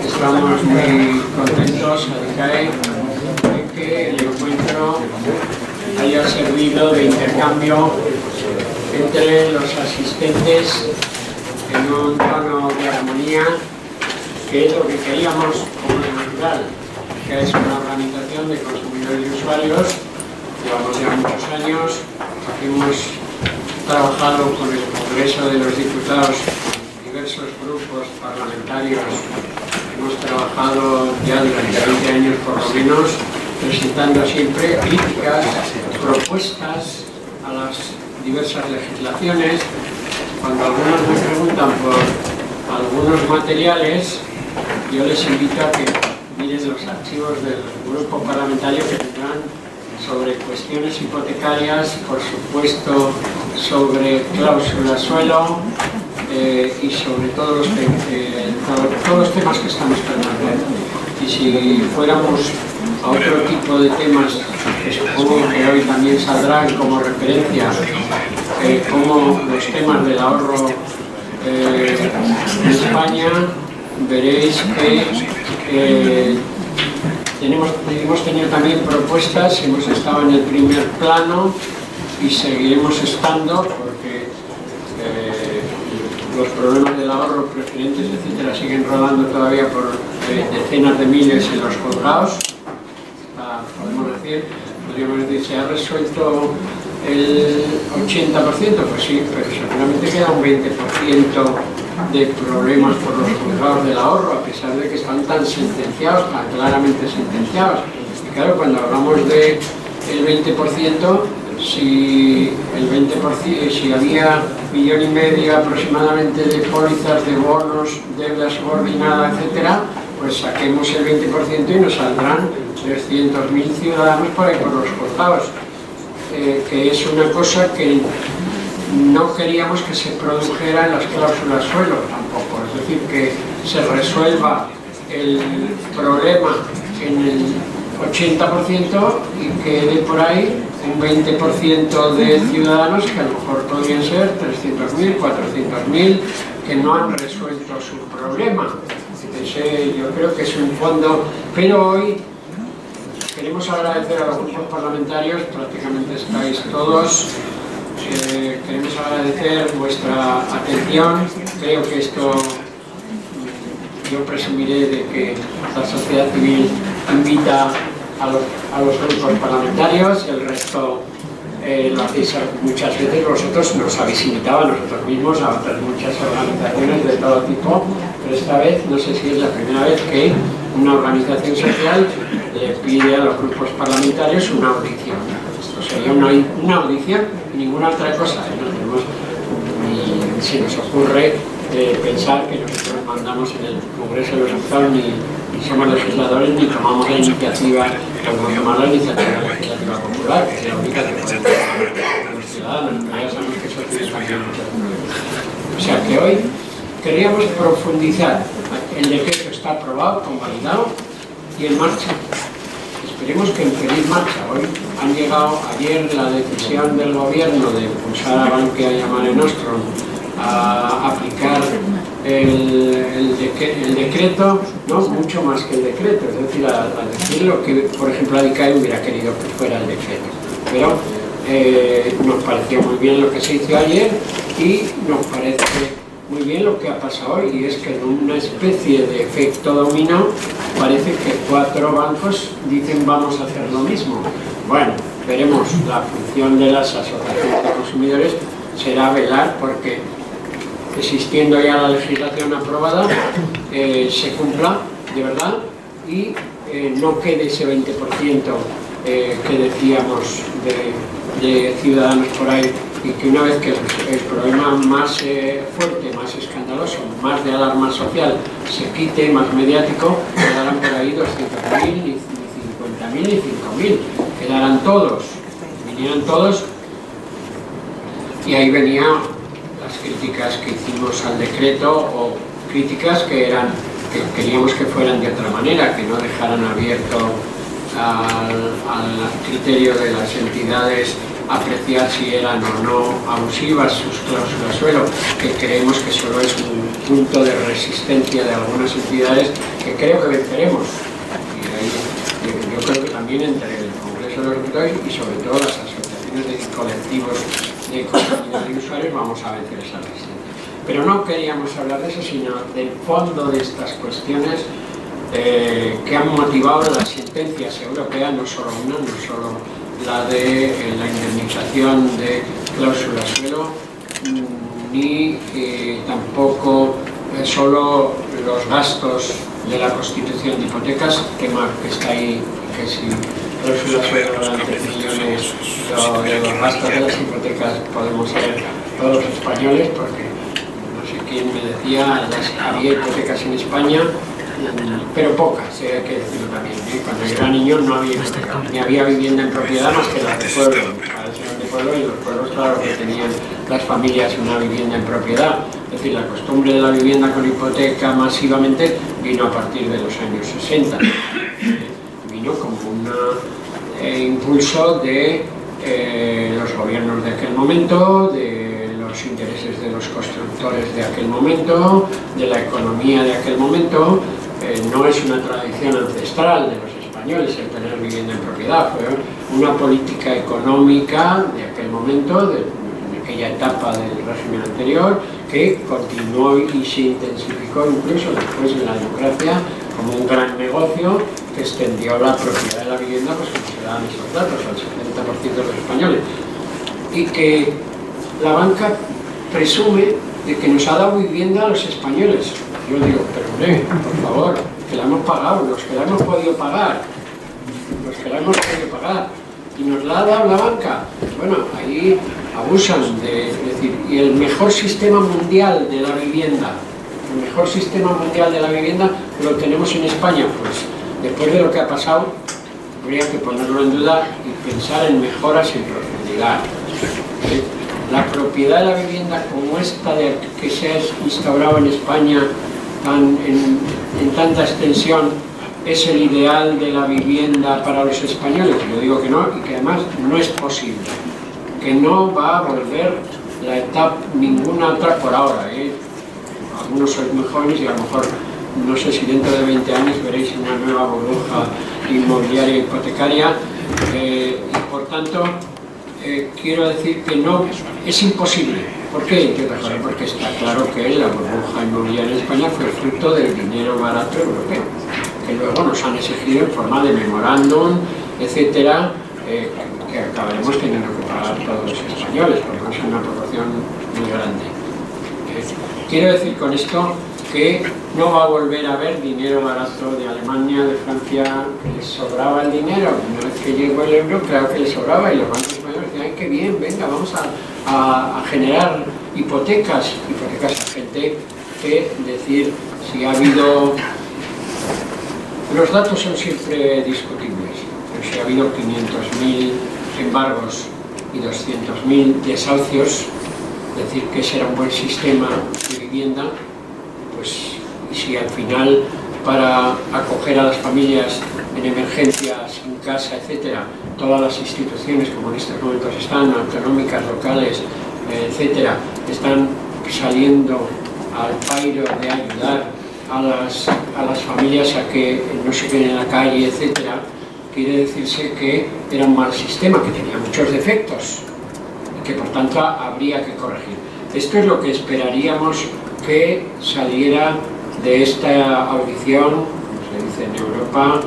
Estamos muy contentos, Adicae, de que el encuentro haya servido de intercambio entre los asistentes en un tono de armonía, que es lo que queríamos como natural, que es una organización de consumidores y usuarios. Llevamos ya muchos años, hemos trabajado con el Congreso de los Diputados, diversos grupos parlamentarios, hemos trabajado ya durante 20 años por lo menos, presentando siempre críticas, propuestas a las diversas legislaciones. Cuando algunos me preguntan por algunos materiales, yo les invito a que miren los archivos del grupo parlamentario que tendrán sobre cuestiones hipotecarias, por supuesto sobre cláusula suelo y sobre todos los temas que estamos tratando. Y si fuéramos a otro tipo de temas que supongo que hoy también saldrán como referencia, como los temas del ahorro en España, veréis que hemos tenido también propuestas, hemos estado en el primer plano y seguiremos estando porque los problemas del ahorro, preferentes, etcétera, siguen rodando todavía por decenas de miles en los juzgados. Podríamos decir, ¿se ha resuelto el 80%? Pues sí, pero seguramente queda un 20% de problemas por los juzgados del ahorro, a pesar de que están tan sentenciados, tan claramente sentenciados. Y claro, cuando hablamos del 20%, si había 1,5 millones aproximadamente de pólizas, de bonos, deuda subordinada, etcétera, pues saquemos el 20% y nos saldrán 300.000 ciudadanos por ahí por los juzgados, que es una cosa que no queríamos que se produjera en las cláusulas suelo tampoco, es decir, que se resuelva el problema en el 80% y quede por ahí un 20% de ciudadanos que a lo mejor podrían ser 300.000, 400.000 que no han resuelto su problema. Entonces, yo creo que es un fondo, pero hoy queremos agradecer a los grupos parlamentarios, prácticamente estáis todos. Queremos agradecer vuestra atención. Creo que esto, yo presumiré de que la sociedad civil invita a los grupos parlamentarios, el resto lo hacéis muchas veces, vosotros nos habéis invitado a nosotros mismos, a otras muchas organizaciones de todo tipo, pero esta vez no sé si es la primera vez que una organización social le pide a los grupos parlamentarios una audición. Esto sería una audición y ninguna otra cosa. No tenemos ni se nos ocurre pensar que nosotros mandamos en el Congreso de los Diputados ni somos legisladores ni tomamos la iniciativa, como tomar la iniciativa legislativa popular, que es la única que puede tomar los ciudadanos. Ya sabemos que eso tiene también muchos problemas. O sea que hoy queríamos profundizar. El decreto está aprobado, convalidado y en marcha. Esperemos que en feliz marcha. Hoy han llegado ayer la decisión del gobierno de impulsar a Bankia y a Mare Nostrum a aplicar el decreto, no mucho más que el decreto, es decir, a decir lo que, por ejemplo, Adicae hubiera querido que fuera el decreto. Pero nos pareció muy bien lo que se hizo ayer y nos parece muy bien lo que ha pasado hoy, y es que en una especie de efecto dominó parece que 4 bancos dicen vamos a hacer lo mismo. Bueno, veremos. La función de las asociaciones de consumidores será velar porque, existiendo ya la legislación aprobada, se cumpla de verdad y no quede ese 20% que decíamos de ciudadanos por ahí, y que una vez que el problema más fuerte, más escandaloso, más de alarma social se quite, más mediático, quedarán por ahí 200.000, ni 50.000, ni 5.000, quedarán todos, vinieran todos, y ahí venían las críticas que hicimos al decreto, o críticas que queríamos que fueran de otra manera, que no dejaran abierto al criterio de las entidades apreciar si eran o no abusivas sus cláusulas suelo, que creemos que solo es un punto de resistencia de algunas entidades que creo que venceremos. Y ahí, yo creo que también entre el Congreso de los Diputados y sobre todo las asociaciones de colectivos de comunidad de usuarios vamos a vencer esa resistencia. Pero no queríamos hablar de eso, sino del fondo de estas cuestiones que han motivado las sentencias europeas, no solo una, no solo la de la indemnización de cláusula suelo, ni tampoco solo los gastos de la constitución de hipotecas, tema que está ahí, que si cláusula suelo de 3 millones de los gastos de las hipotecas podemos ser todos los españoles, porque no sé quién me decía, había hipotecas en España, pero pocas, hay que decirlo también. Cuando yo era niño no había hipoteca, ni había vivienda en propiedad más que las de pueblo. De pueblo, y los pueblos, claro, que tenían las familias una vivienda en propiedad. Es decir, la costumbre de la vivienda con hipoteca masivamente vino a partir de los años 60. Vino como un impulso de los gobiernos de aquel momento, de los intereses de los constructores de aquel momento, de la economía de aquel momento. No es una tradición ancestral de los españoles el tener vivienda en propiedad, fue una política económica de aquel momento, de aquella etapa del régimen anterior, que continuó y se intensificó incluso después de la democracia como un gran negocio que extendió la propiedad de la vivienda, pues como se dan esos datos, al 70% de los españoles. Y que la banca presume de que nos ha dado vivienda a los españoles. Yo digo, pero por favor, que la hemos pagado, los que la hemos podido pagar, y nos la ha dado la banca. Bueno, ahí abusan de decir, y el mejor sistema mundial de la vivienda, lo tenemos en España. Pues después de lo que ha pasado, habría que ponerlo en duda y pensar en mejoras en profundidad. La propiedad de la vivienda como esta que se ha instaurado en España en tanta extensión, ¿es el ideal de la vivienda para los españoles? Yo digo que no, y que además no es posible, que no va a volver la etapa ninguna otra por ahora. Algunos sois muy jóvenes y a lo mejor, no sé si dentro de 20 años veréis una nueva burbuja inmobiliaria hipotecaria, y por tanto quiero decir que no, es imposible. ¿Por qué? Porque está claro que la burbuja inmobiliaria en España fue fruto del dinero barato europeo, que luego nos han exigido en forma de memorándum, etcétera, que acabaremos teniendo que pagar todos los españoles, porque es una proporción muy grande. Quiero decir con esto que no va a volver a haber dinero barato de Alemania, de Francia, que les sobraba el dinero. Una vez que llegó el euro, claro que les sobraba, y los bancos españoles decían, ¡ay, qué bien, venga, vamos a generar hipotecas a gente que decir si ha habido... Los datos son siempre discutibles, pero si ha habido 500.000 embargos y 200.000 desahucios, decir que ese era un buen sistema de vivienda, pues, y si al final para acoger a las familias en emergencias, en casa, etcétera, todas las instituciones, como en estos momentos están, autonómicas, locales, etcétera, están saliendo al pairo de ayudar a las familias a que no se queden en la calle, etcétera, quiere decirse que era un mal sistema, que tenía muchos defectos, y que por tanto habría que corregir. Esto es lo que esperaríamos que saliera de esta audición, como se dice en Europa,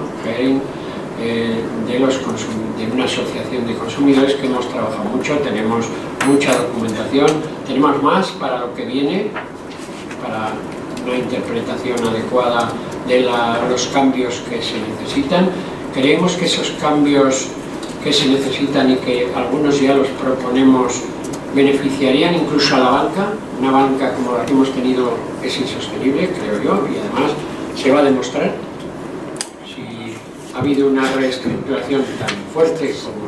de una asociación de consumidores que hemos trabajado mucho, tenemos mucha documentación, tenemos más para lo que viene, para una interpretación adecuada de los cambios que se necesitan. Creemos que esos cambios que se necesitan y que algunos ya los proponemos beneficiarían incluso a la banca. Una banca como la que hemos tenido es insostenible, creo yo, y además se va a demostrar. Si ha habido una reestructuración tan fuerte como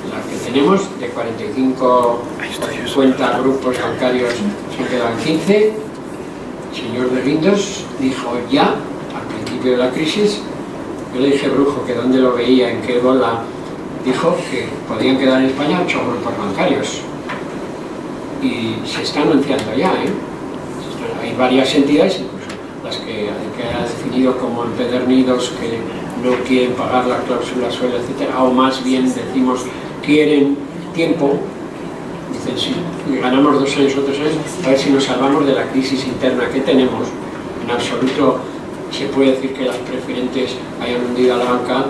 la que tenemos, de 45 o 50 grupos bancarios se quedan 15, el señor de Guindos dijo ya, al principio de la crisis, yo le dije, Brujo, que dónde lo veía, en qué bola dijo que podían quedar en España 8 grupos bancarios y se está anunciando ya, hay varias entidades, incluso las que ha definido como empedernidos, que no quieren pagar la cláusula suelo, etcétera, o más bien decimos quieren tiempo. Dicen, si ganamos 2 años o 3 años, a ver si nos salvamos de la crisis interna que tenemos. En absoluto se puede decir que las preferentes hayan hundido a la banca,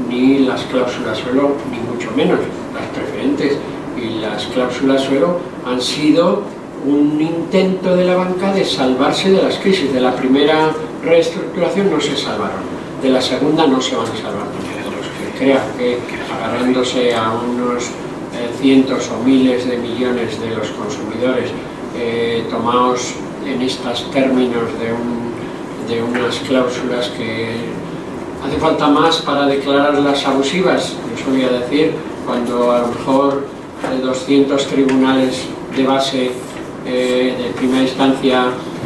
ni las cláusulas suelo, ni mucho menos. Las preferentes y las cláusulas suelo han sido un intento de la banca de salvarse de las crisis. De la primera reestructuración no se salvaron, de la segunda no se van a salvar. De los que crean que agarrándose a unos cientos o miles de millones de los consumidores tomados en estos términos de unas cláusulas que hace falta más para declararlas abusivas, yo solía decir, cuando a lo mejor 200 tribunales de base de primera instancia,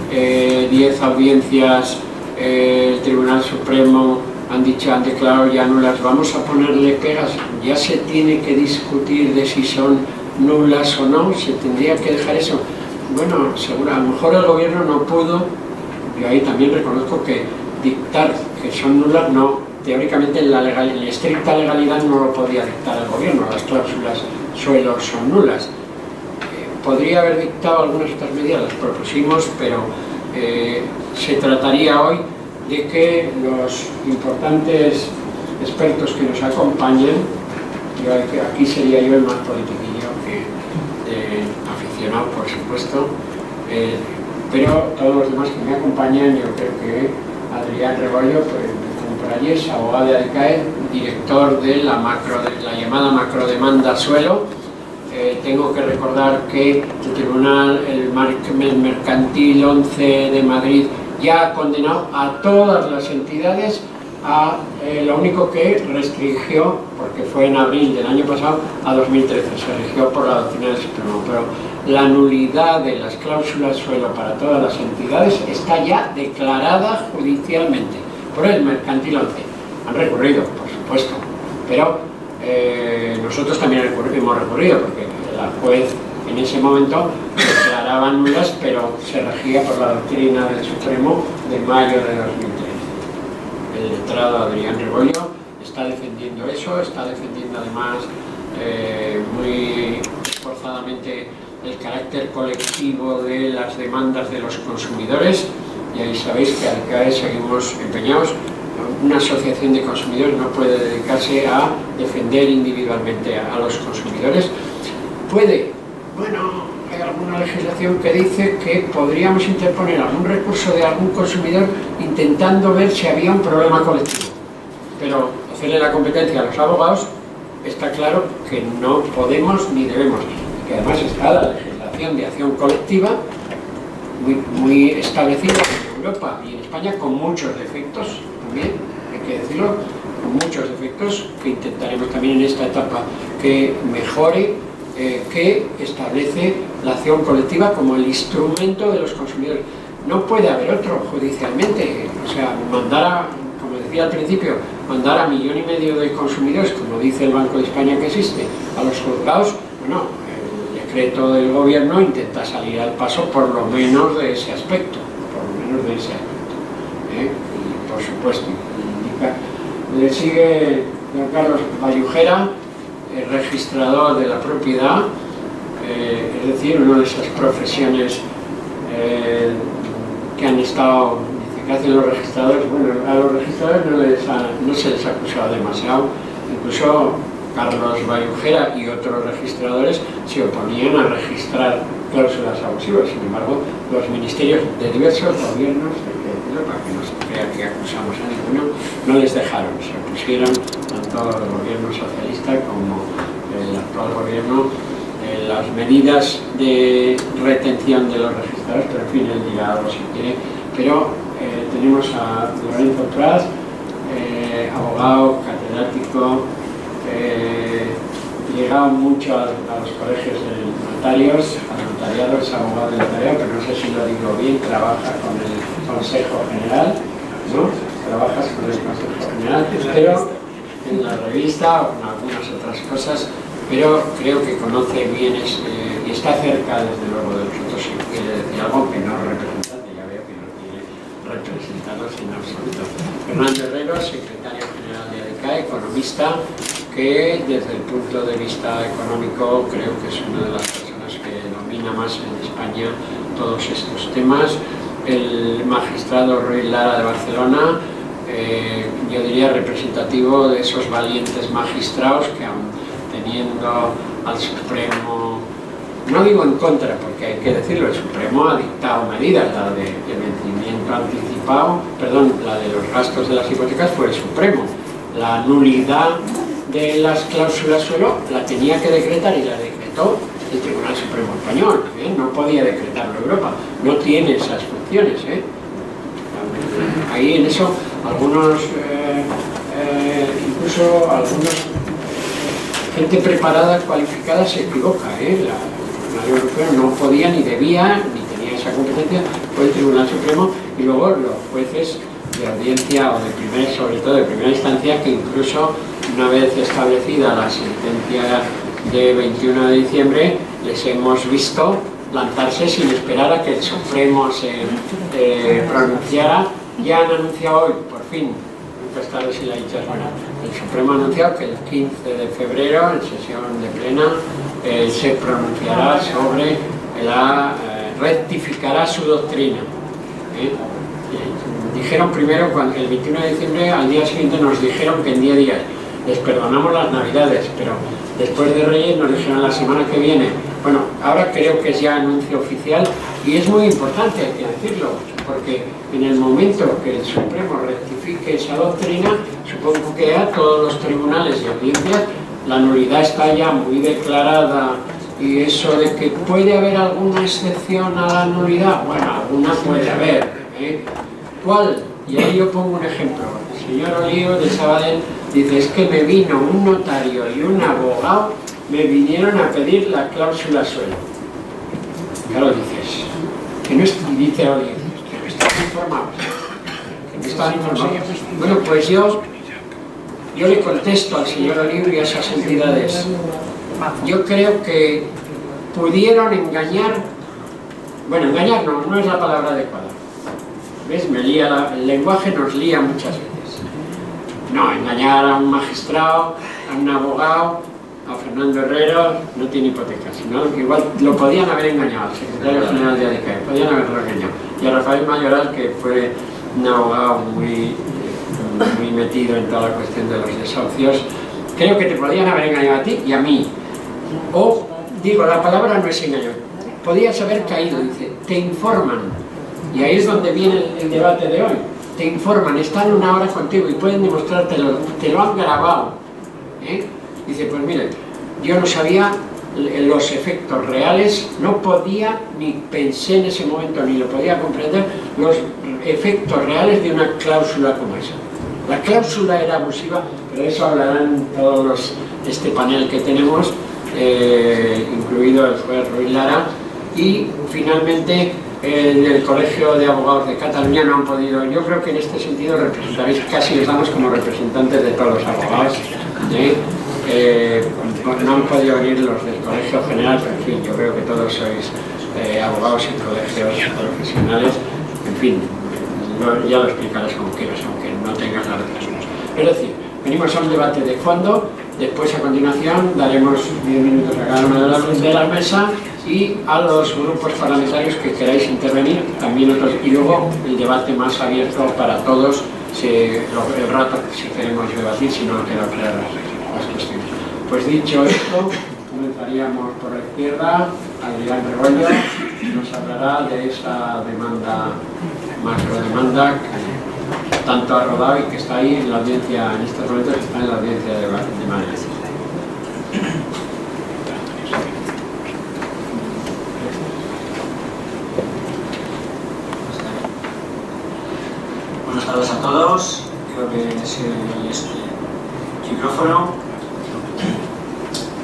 10 audiencias, el Tribunal Supremo han declarado ya nulas, vamos a ponerle pegas, ya se tiene que discutir de si son nulas o no, se tendría que dejar eso. Bueno, seguro, a lo mejor el gobierno no pudo, yo ahí también reconozco que dictar que son nulas, no, teóricamente en la estricta legalidad no lo podía dictar el gobierno, las cláusulas suelo son nulas. Podría haber dictado algunas de estas medidas, las propusimos, pero se trataría hoy de que los importantes expertos que nos acompañen, aquí sería yo el más politiquillo que aficionado, por supuesto, pero todos los demás que me acompañan, yo creo que Adrián Rebollo, por allí es abogado de ADICAE, director de la llamada macrodemanda suelo. Tengo que recordar que el Tribunal Mercantil 11 de Madrid ya ha condenado a todas las entidades a lo único que restringió, porque fue en abril del año pasado, a 2013, se rigió por la doctrina del Supremo, pero la nulidad de las cláusulas suelo para todas las entidades está ya declarada judicialmente por el Mercantil 11. Han recurrido, por supuesto, pero nosotros también hemos recurrido, porque la juez en ese momento declaraba nulas, pero se regía por la doctrina del Supremo de mayo de 2013. El letrado Adrián Rebollo está defendiendo eso, está defendiendo además muy esforzadamente el carácter colectivo de las demandas de los consumidores, y ahí sabéis que al CAE seguimos empeñados. Una asociación de consumidores no puede dedicarse a defender individualmente a los consumidores. Puede, bueno, hay alguna legislación que dice que podríamos interponer algún recurso de algún consumidor intentando ver si había un problema colectivo, pero hacerle la competencia a los abogados está claro que no podemos ni debemos, y que además está la legislación de acción colectiva muy establecida en Europa y en España, con muchos defectos también, hay que decirlo, con muchos defectos, que intentaremos también en esta etapa que mejore, que establece la acción colectiva como el instrumento de los consumidores. No puede haber otro judicialmente, o sea, como decía al principio, mandar a 1,5 millones de consumidores, como dice el Banco de España que existe, a los juzgados. Bueno, el decreto del gobierno intenta salir al paso por lo menos de ese aspecto, y por supuesto le sigue don Carlos Vallujera, el registrador de la propiedad, es decir, una de esas profesiones que han estado, que hacen los registradores. Bueno, a los registradores no se les ha acusado demasiado, incluso Carlos Vallujera y otros registradores se oponían a registrar cláusulas abusivas. Sin embargo, los ministerios de diversos gobiernos, para que no se crea que acusamos a ninguno, no les dejaron, se opusieron, tanto el gobierno socialista como el actual gobierno, las medidas de retención de los registradores, pero en fin, él dirá algo si quiere. Pero tenemos a Lorenzo Pras, abogado, catedrático, llegado mucho a los colegios de notarios, al notariado, es abogado de notariado, pero no sé si lo digo bien, trabaja con el Consejo General, ¿no? Trabajas con el Consejo General, pero en la revista o en algunas otras cosas, pero creo que conoce bien y está cerca, desde luego, de los otros. Si quiere decir algo que no es representante, ya veo que no tiene representados en absoluto. Fernando Herrero, secretario general de ADECAE, economista, que desde el punto de vista económico creo que es una de las personas que domina más en España todos estos temas. El magistrado Ruiz Lara de Barcelona, yo diría representativo de esos valientes magistrados que aún teniendo al Supremo, no digo en contra porque hay que decirlo, el Supremo ha dictado medidas, la de vencimiento anticipado, perdón, la de los gastos de las hipotecas fue el Supremo, la nulidad de las cláusulas suelo la tenía que decretar y la decretó el Tribunal Supremo Español, no podía decretarlo Europa, no tiene esas funciones. Ahí en eso algunos, incluso algunos, gente preparada, cualificada se equivoca. La Unión Europea no podía ni debía, ni tenía esa competencia, fue el Tribunal Supremo y luego los jueces de audiencia o de primera, sobre todo de primera instancia, que incluso una vez establecida la sentencia de 21 de diciembre, les hemos visto lanzarse sin esperar a que el Supremo se pronunciara. Ya han anunciado hoy, por fin, nunca es tarde si la dicha es buena, el Supremo ha anunciado que el 15 de febrero, en sesión de plena, se pronunciará sobre rectificará su doctrina. Dijeron primero, el 21 de diciembre, al día siguiente nos dijeron que en 10 días les perdonamos las Navidades, pero después de Reyes nos dijeron la semana que viene. Bueno, ahora creo que es ya anuncio oficial y es muy importante, hay que decirlo, porque en el momento que el Supremo rectifique esa doctrina, supongo que a todos los tribunales y audiencias la nulidad está ya muy declarada, y eso de que puede haber alguna excepción a la nulidad, bueno, alguna puede haber. ¿Cuál? Y ahí yo pongo un ejemplo. El señor Olío de Sabadell dice, es que me vino un notario y un abogado, me vinieron a pedir la cláusula suelo. Claro, dices, que no dice Olío, que no están informados. Que no están informados. Bueno, pues yo le contesto al señor Olío y a esas entidades. Yo creo que pudieron engañar, bueno, engañar no es la palabra adecuada. ¿Ves? El lenguaje nos lía muchas veces. No, engañar a un magistrado, a un abogado, a Fernando Herrero, no tiene hipoteca, sino que igual lo podían haber engañado, al secretario general de ADECAE, podían haberlo engañado. Y a Rafael Mayoral, que fue un abogado muy metido en toda la cuestión de los desahucios, creo que te podían haber engañado a ti y a mí. O, digo, la palabra no es engaño, podías haber caído, dice, te informan. Y ahí es donde viene el debate de hoy. Te informan, están una hora contigo y pueden demostrártelo, te lo han grabado. Dice, pues mire, yo no sabía los efectos reales, no podía, ni pensé en ese momento, ni lo podía comprender, los efectos reales de una cláusula como esa. La cláusula era abusiva, pero de eso hablarán todos este panel que tenemos, incluido el juez Ruiz Lara, y finalmente el Colegio de Abogados de Cataluña no han podido. Yo creo que en este sentido representaréis, casi les damos como representantes de todos los abogados. No han podido venir los del Colegio General, pero en fin, yo creo que todos sois abogados y colegios profesionales. En fin, ya lo explicarás como quieras, aunque no tengas la razón. Es decir, venimos a un debate de fondo, después a continuación daremos 10 minutos a cada uno de la mesa y a los grupos parlamentarios que queráis intervenir, también otros, y luego el debate más abierto para todos, el rato si queremos debatir, si no queda claras las cuestiones. Pues dicho esto, comenzaríamos por la izquierda. Adrián Rebollo nos hablará de esa demanda, macrodemanda, que tanto ha rodado y que está ahí en la audiencia, en estos momentos está en la audiencia de Madrid. Buenas tardes a todos. Creo que es el micrófono.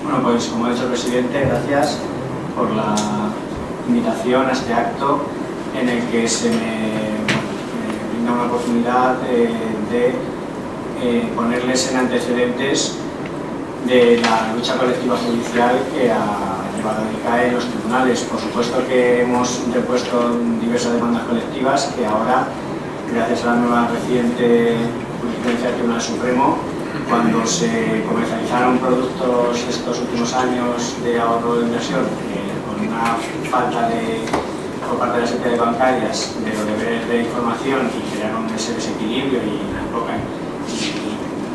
Bueno, pues como ha dicho el presidente, gracias por la invitación a este acto en el que se me brinda una oportunidad de ponerles en antecedentes de la lucha colectiva judicial que ha llevado el ICAE en los tribunales. Por supuesto que hemos interpuesto diversas demandas colectivas que ahora, gracias a la nueva reciente jurisprudencia del Tribunal Supremo, cuando se comercializaron productos estos últimos años de ahorro de inversión con una falta por parte de las entidades bancarias de los deberes de información y crearon ese desequilibrio y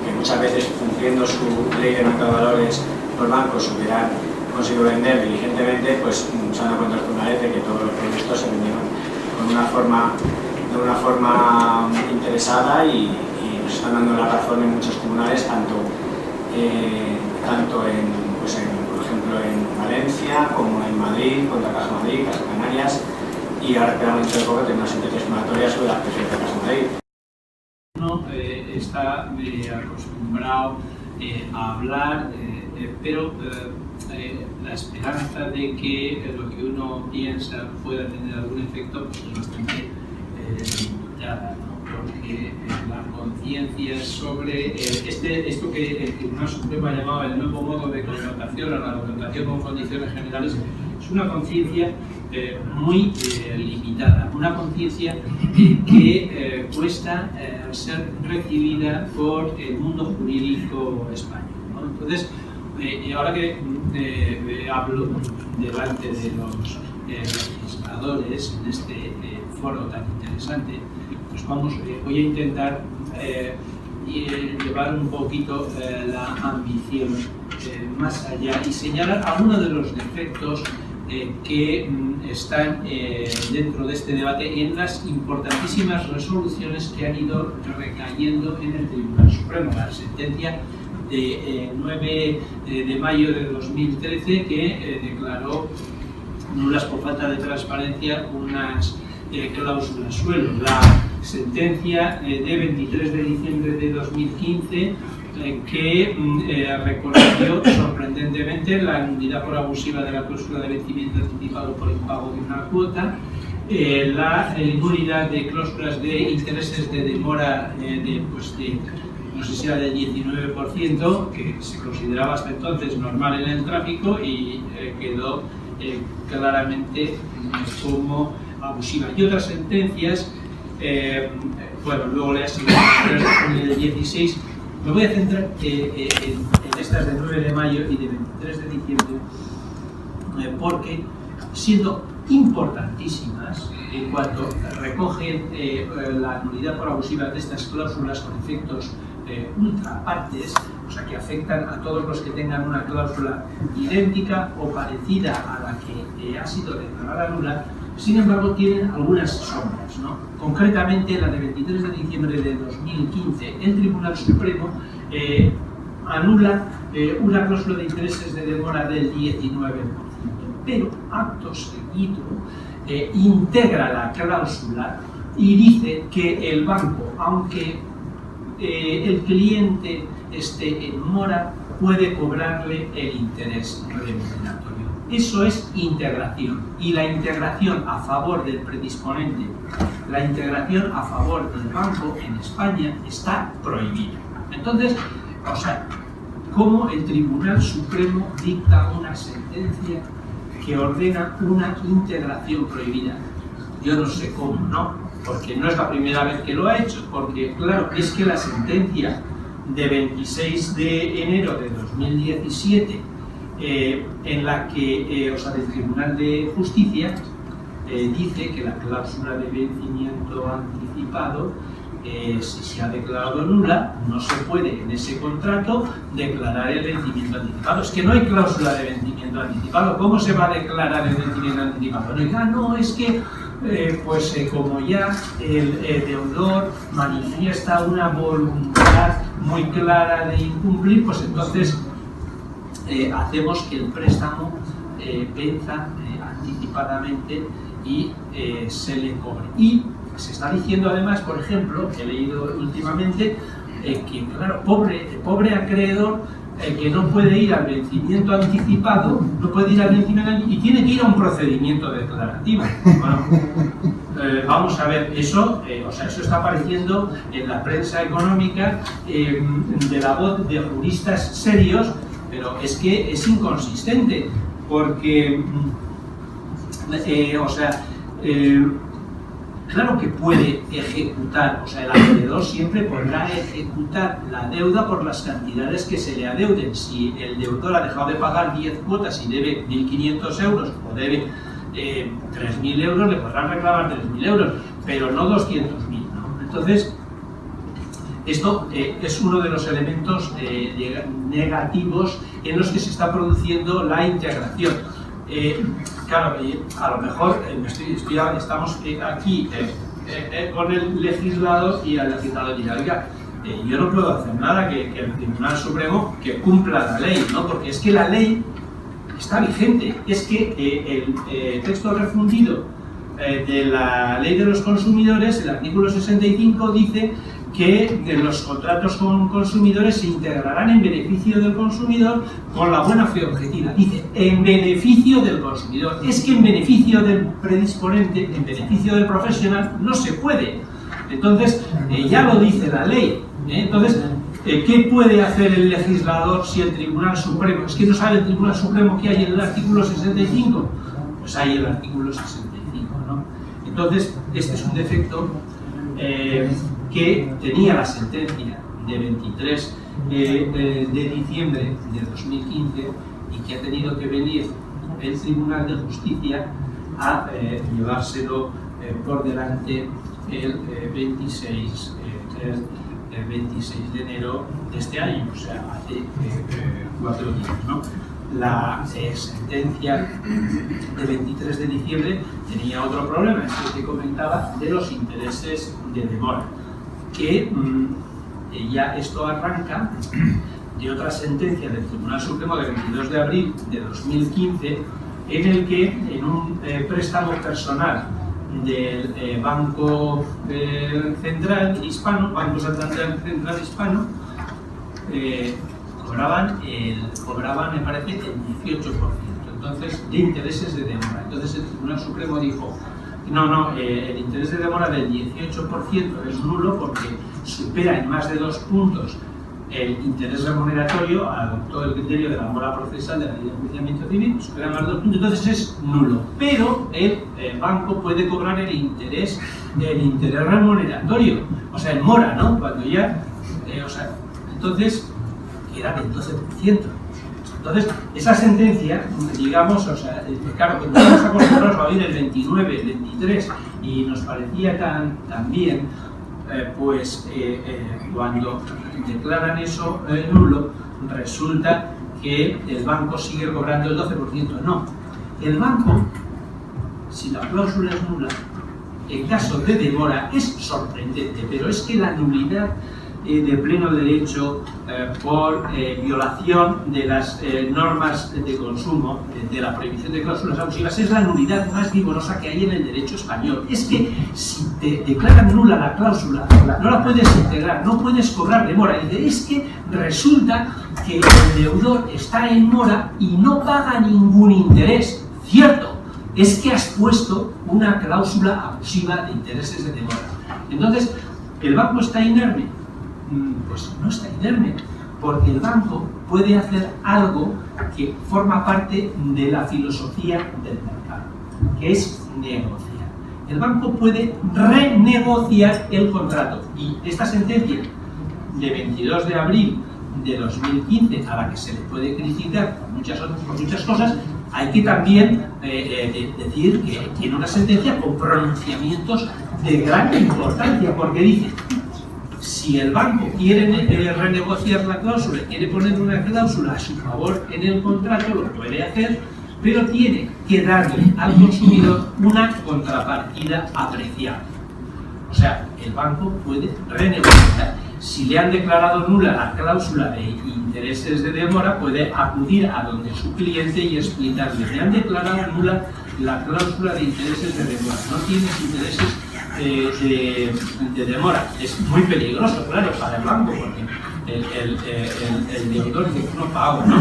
que muchas veces, cumpliendo su ley de mercado de valores, los bancos hubieran conseguido vender diligentemente, pues se han dado cuenta los tribunales de que todos los productos se vendieron de una forma interesada y nos están dando la razón en muchos tribunales, tanto por ejemplo en Valencia como en Madrid, contra Caja Madrid, Caja Canarias, y ahora esperamos dentro de poco tener una sentencia discriminatoria sobre la presión de Caja Madrid. Uno está acostumbrado a hablar, pero la esperanza de que lo que uno piensa pueda tener algún efecto pues es bastante limitada, ¿no? Porque la conciencia sobre esto que el Tribunal Supremo ha llamado el nuevo modo de contratación o la contratación con condiciones generales, es una conciencia muy limitada, una conciencia que cuesta ser recibida por el mundo jurídico español, ¿no? Entonces, ahora que hablo delante de los legisladores en este foro tan interesante, pues voy a intentar llevar un poquito la ambición más allá y señalar algunos de los defectos que están dentro de este debate en las importantísimas resoluciones que han ido recayendo en el Tribunal Supremo. La sentencia de 9 de mayo de 2013 que declaró nulas por falta de transparencia unas cláusulas suelo. La sentencia de 23 de diciembre de 2015 que reconoció sorprendentemente la nulidad por abusiva de la cláusula de vencimiento anticipado por impago de una cuota, la nulidad de cláusulas de intereses de demora no sé si era del 19%, que se consideraba hasta entonces normal en el tráfico y quedó claramente como abusiva. Y otras sentencias, luego le ha sido en el 16. Me voy a centrar en estas de 9 de mayo y de 23 de diciembre, porque siendo importantísimas en cuanto recogen la nulidad por abusiva de estas cláusulas con efectos ultrapartes, o sea que afectan a todos los que tengan una cláusula idéntica o parecida a la que ha sido declarada nula. Sin embargo, tienen algunas sombras, ¿no? Concretamente, la de 23 de diciembre de 2015, el Tribunal Supremo anula una cláusula de intereses de demora del 19%, pero acto seguido integra la cláusula y dice que el banco, aunque el cliente esté en mora, puede cobrarle el interés remuneratorio. Eso es integración, y la integración a favor del predisponente, la integración a favor del banco en España está prohibida. Entonces, ¿cómo el Tribunal Supremo dicta una sentencia que ordena una integración prohibida? Yo no sé cómo, ¿no? Porque no es la primera vez que lo ha hecho, porque claro, es que la sentencia de 26 de enero de 2017 en la que, del Tribunal de Justicia, dice que la cláusula de vencimiento anticipado, si se ha declarado nula, no se puede en ese contrato declarar el vencimiento anticipado. Es que no hay cláusula de vencimiento anticipado. ¿Cómo se va a declarar el vencimiento anticipado? No, es que como ya el deudor manifiesta una voluntad muy clara de incumplir, pues entonces hacemos que el préstamo venza anticipadamente y se le cobre. Y se está diciendo además, por ejemplo, que he leído últimamente, que claro, pobre acreedor que no puede ir al vencimiento anticipado, y tiene que ir a un procedimiento declarativo. Bueno, vamos a ver, eso está apareciendo en la prensa económica de la voz de juristas serios, pero es que es inconsistente, porque, claro que puede ejecutar, el acreedor siempre podrá ejecutar la deuda por las cantidades que se le adeuden. Si el deudor ha dejado de pagar 10 cuotas y debe 1.500 euros o debe 3.000 euros, le podrán reclamar 3.000 euros, pero no 200.000, ¿no? Entonces, esto es uno de los elementos negativos en los que se está produciendo la integración. Claro, a lo mejor estamos aquí con el legislador y el legislador dirá, oiga, yo no puedo hacer nada que el Tribunal Supremo que cumpla la ley, ¿no? Porque es que la ley está vigente, es que el texto refundido de la Ley de los Consumidores, el artículo 65, dice que los contratos con consumidores se integrarán en beneficio del consumidor con la buena fe objetiva. Dice, en beneficio del consumidor. Es que en beneficio del predisponente, en beneficio del profesional, no se puede. Entonces, ya lo dice la ley. Entonces, ¿qué puede hacer el legislador si el Tribunal Supremo? Es que no sabe el Tribunal Supremo qué hay en el artículo 65. Pues hay el artículo 65, ¿no? Entonces, este es un defecto que tenía la sentencia de 23 de diciembre de 2015 y que ha tenido que venir el Tribunal de Justicia a llevárselo por delante el 26 de enero de este año, o sea, hace 4 días, ¿no? La sentencia de 23 de diciembre tenía otro problema, es el que comentaba de los intereses de demora, que ya esto arranca de otra sentencia del Tribunal Supremo de 22 de abril de 2015, en el que en un préstamo personal del Banco Central Hispano, Banco Santander Central Hispano, cobraban, me parece, el 18%, entonces, de intereses de demora. Entonces el Tribunal Supremo dijo, no, el interés de demora del 18% es nulo porque supera en más de 2 puntos el interés remuneratorio, adoptó el criterio de la mora procesal de la ley de enjuiciamiento civil, supera más de 2 puntos, entonces es nulo. Pero el banco puede cobrar el interés remuneratorio, o sea, en mora, ¿no? Cuando ya, entonces queda del 12%. Entonces, esa sentencia, digamos, claro, cuando estamos acostumbrados a oír el 29, el 23, y nos parecía tan bien, cuando declaran eso nulo, resulta que el banco sigue cobrando el 12%. No, el banco, si la cláusula es nula, en caso de demora es sorprendente, pero es que la nulidad de pleno derecho por violación de las normas de consumo, de la prohibición de cláusulas abusivas, es la nulidad más vigorosa que hay en el derecho español. Es que si te declaran nula la cláusula, no la puedes integrar, no puedes cobrar de mora. Es que resulta que el deudor está en mora y no paga ningún interés. Cierto, es que has puesto una cláusula abusiva de intereses de demora. Entonces, ¿el banco está inerme? Pues no está inerme, porque el banco puede hacer algo que forma parte de la filosofía del mercado, que es negociar. El banco puede renegociar el contrato, y esta sentencia de 22 de abril de 2015, a la que se le puede criticar por muchas cosas, hay que también decir que tiene una sentencia con pronunciamientos de gran importancia, porque dice: si el banco quiere renegociar la cláusula, quiere poner una cláusula a su favor en el contrato, lo puede hacer, pero tiene que darle al consumidor una contrapartida apreciable. O sea, el banco puede renegociar. Si le han declarado nula la cláusula de intereses de demora, puede acudir a donde su cliente y explicarle: le han declarado nula la cláusula de intereses de demora, no tienes intereses de demora. Es muy peligroso, claro, para el banco, porque el deudor dice: no pago, ¿no?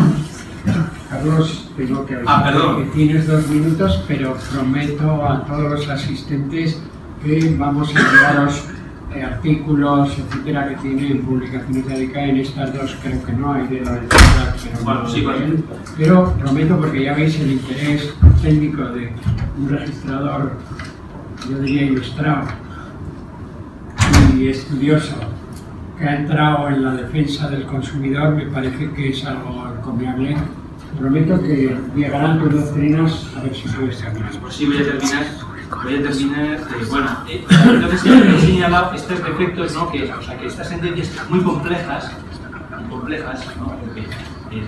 Carlos, tengo que avisar que tienes 2 minutos, pero prometo a todos los asistentes que vamos a enviaros artículos, etcétera, que tienen publicaciones de ADICAE. En estas dos creo que no hay de la lectura, pero Bueno, sí, bueno. Pero prometo, porque ya veis el interés técnico de un registrador, yo diría ilustrado y estudioso, que ha entrado en la defensa del consumidor, me parece que es algo encomiable. Prometo que llegarán tus doctrinas, a ver si puedes terminar. Pues sí, voy a terminar. Bueno, entonces he señalado estos defectos, ¿no? Que estas sentencias muy complejas, ¿no? Porque el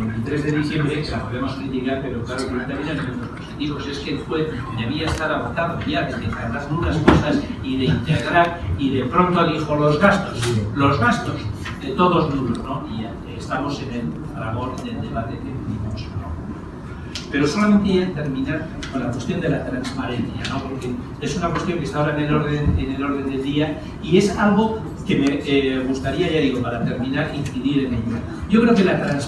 23 de diciembre, que la podemos criticar, pero claro que no termina en los positivos, es que el juez debía estar agotado ya de dejar las nulas cosas y de integrar, y de pronto dijo los gastos, todos nulos, ¿no? Y estamos en el fragor del debate que tuvimos, ¿no? Pero solamente ya terminar con la cuestión de la transparencia, ¿no? Porque es una cuestión que está ahora en el orden del día, y es algo que me gustaría, ya digo, para terminar, incidir en ello. Yo creo que la transparencia